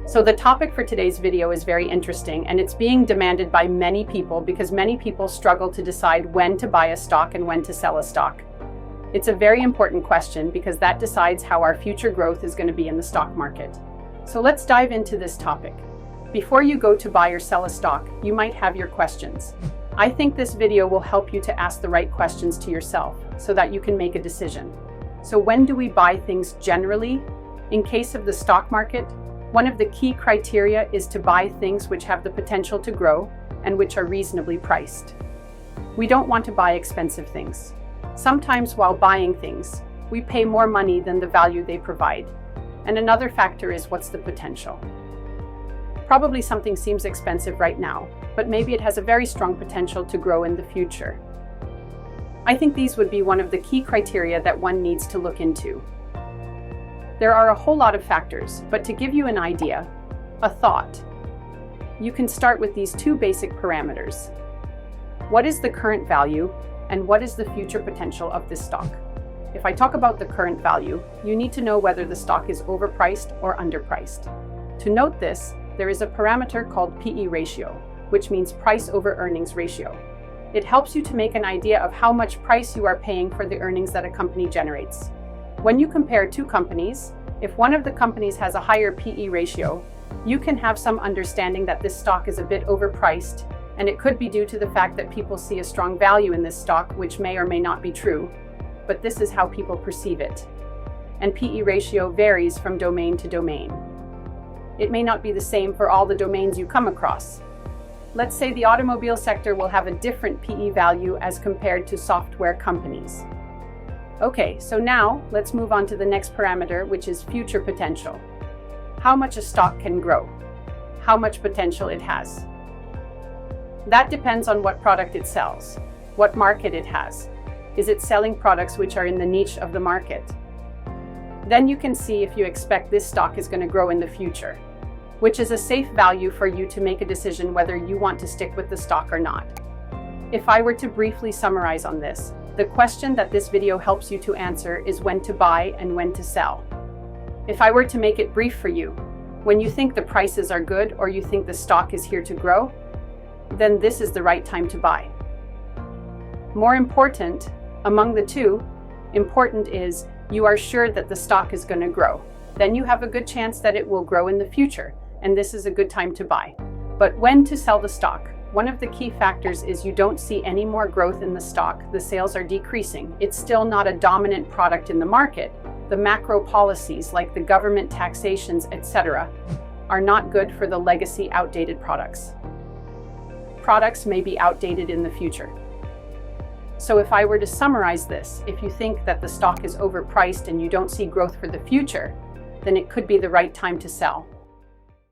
So the topic for today's video is very interesting, and it's being demanded by many people because many people struggle to decide when to buy a stock and when to sell a stock. It's a very important question because that decides how our future growth is going to be in the stock market. So let's dive into this topic. Before you go to buy or sell a stock, you might have your questions. I think this video will help you to ask the right questions to yourself so that you can make a decision. So when do we buy things generally? In case of the stock market, one of the key criteria is to buy things which have the potential to grow and which are reasonably priced. We don't want to buy expensive things. Sometimes while buying things, we pay more money than the value they provide. And another factor is what's the potential. Probably something seems expensive right now, but maybe it has a very strong potential to grow in the future. I think these would be one of the key criteria that one needs to look into. There are a whole lot of factors, but to give you an idea, a thought, you can start with these two basic parameters. What is the current value and what is the future potential of this stock? If I talk about the current value, you need to know whether the stock is overpriced or underpriced. To note this, there is a parameter called PE ratio, which means price over earnings ratio. It helps you to make an idea of how much price you are paying for the earnings that a company generates. When you compare two companies, if one of the companies has a higher PE ratio, you can have some understanding that this stock is a bit overpriced, and it could be due to the fact that people see a strong value in this stock, which may or may not be true, but this is how people perceive it. And PE ratio varies from domain to domain. It may not be the same for all the domains you come across. Let's say the automobile sector will have a different PE value as compared to software companies. Okay, so now let's move on to the next parameter, which is future potential. How much a stock can grow, how much potential it has. That depends on what product it sells, what market it has. Is it selling products which are in the niche of the market? Then you can see if you expect this stock is going to grow in the future, which is a safe value for you to make a decision whether you want to stick with the stock or not. If I were to briefly summarize on this, the question that this video helps you to answer is when to buy and when to sell. If I were to make it brief for you, when you think the prices are good or you think the stock is here to grow, then this is the right time to buy. More important, among the two, important is you are sure that the stock is going to grow. Then you have a good chance that it will grow in the future, and this is a good time to buy. But when to sell the stock? One of the key factors is you don't see any more growth in the stock, the sales are decreasing. It's still not a dominant product in the market. The macro policies like the government taxations, etc., are not good for the legacy outdated products. Products may be outdated in the future. So if I were to summarize this, if you think that the stock is overpriced and you don't see growth for the future, then it could be the right time to sell.